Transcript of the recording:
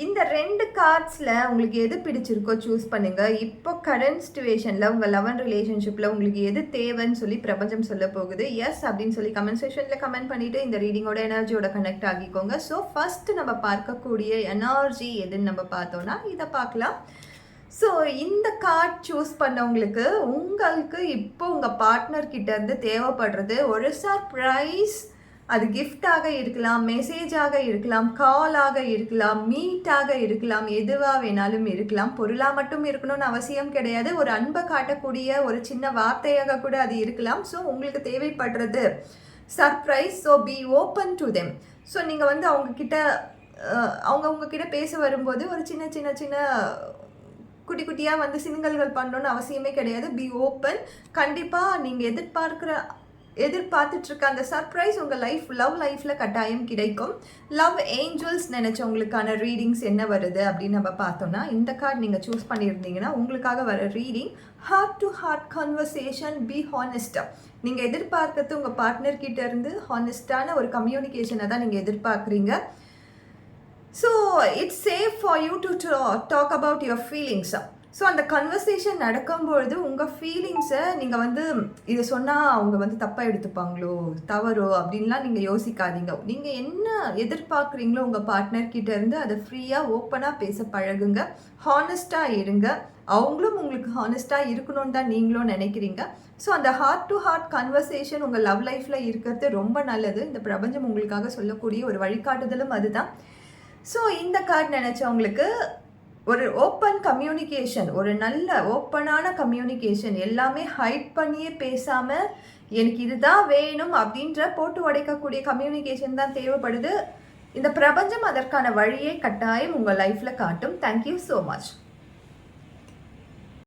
இந்த 2 கார்ட்ஸில் உங்களுக்கு எது பிடிச்சிருக்கோ சூஸ் பண்ணுங்கள். இப்போ கரண்ட் சிச்சுவேஷனில் உங்கள் லவ் அண்ட் ரிலேஷன்ஷிப்பில் உங்களுக்கு எது தேவைன்னு சொல்லி பிரபஞ்சம் சொல்ல போகுது. எஸ் அப்படின்னு சொல்லி கமெண்ட் செக்ஷனில் கமெண்ட் பண்ணிவிட்டு இந்த ரீடிங்கோட எனர்ஜியோட கனெக்ட் ஆகிக்கோங்க. ஸோ ஃபஸ்ட்டு நம்ம பார்க்கக்கூடிய எனர்ஜி எதுன்னு நம்ம பார்த்தோன்னா இதை பார்க்கலாம். ஸோ இந்த கார்ட் சூஸ் பண்ணவங்களுக்கு உங்களுக்கு இப்போ உங்கள் பார்ட்னர்கிட்டேருந்து தேவைப்படுறது ஒரு சர்ப்ரைஸ். அது கிஃப்டாக இருக்கலாம், மெசேஜாக இருக்கலாம், காலாக இருக்கலாம், மீட்டாக இருக்கலாம், எதுவாக வேணாலும் இருக்கலாம். பொருளாக மட்டும் இருக்கணும்னு அவசியம் கிடையாது. ஒரு அன்பை காட்டக்கூடிய ஒரு சின்ன வார்த்தையாக கூட அது இருக்கலாம். ஸோ உங்களுக்கு தேவைப்படுறது surprise. So be open to them. So நீங்கள் வந்து அவங்கக்கிட்ட உங்ககிட்ட பேச வரும்போது ஒரு சின்ன சின்ன சின்ன குட்டி குட்டியாக வந்து சிங்கல்கள் பண்ணணுன்னு அவசியமே கிடையாது. Be open. கண்டிப்பாக நீங்கள் எதிர்பார்த்துட்ருக்க அந்த சர்ப்ரைஸ் உங்கள் லவ் லைஃப்பில் கட்டாயம் கிடைக்கும். லவ் ஏஞ்சல்ஸ் நினச்சவங்களுக்கான ரீடிங்ஸ் என்ன வருது அப்படின்னு நம்ம பார்த்தோன்னா, இந்த கார்டு நீங்கள் சூஸ் பண்ணியிருந்தீங்கன்னா உங்களுக்காக வர reading heart to heart conversation. Be ஹானஸ்டாக நீங்கள் எதிர்பார்க்கறது உங்கள் பார்ட்னர்கிட்ட இருந்து ஹானஸ்டான ஒரு கம்யூனிகேஷனை தான் நீங்கள் எதிர்பார்க்குறீங்க. So it's safe for you to talk about your feelings. So அந்த கன்வர்சேஷன் நடக்கும்பொழுது உங்கள் ஃபீலிங்ஸை நீங்கள் வந்து இதை சொன்னால் அவங்க வந்து தப்பாக எடுத்துப்பாங்களோ, தவறோ அப்படின்லாம் நீங்கள் யோசிக்காதீங்க. நீங்கள் என்ன எதிர்பார்க்குறீங்களோ உங்கள் பார்ட்னர்கிட்ட இருந்து அதை ஃப்ரீயாக ஓப்பனாக பேச பழகுங்க. ஹானஸ்ட்டாக இருங்க. அவங்களும் உங்களுக்கு ஹானஸ்ட்டாக இருக்கணும்னு தான் நீங்களும் நினைக்கிறீங்க. ஸோ அந்த ஹார்ட் டு ஹார்ட் கன்வர்சேஷன் உங்கள் லவ் லைஃப்பில் இருக்கிறது ரொம்ப நல்லது. இந்த பிரபஞ்சம் உங்களுக்காக சொல்லக்கூடிய ஒரு வழிகாட்டுதலும் அதுதான். ஸோ இந்த கார்டு நினச்சவங்களுக்கு ஒரு ஓப்பன் கம்யூனிகேஷன், ஒரு நல்ல ஓப்பனான கம்யூனிகேஷன், எல்லாமே ஹைட் பண்ணியே பேசாமல் எனக்கு இதுதான் வேணும் அப்படின்ற போட்டு உடைக்கக்கூடிய கம்யூனிகேஷன் தான் தேவைப்படுது. இந்த பிரபஞ்சம் அதற்கான வழியை கட்டாயம் உங்கள் லைஃப்பில் காட்டும். Thank you so much.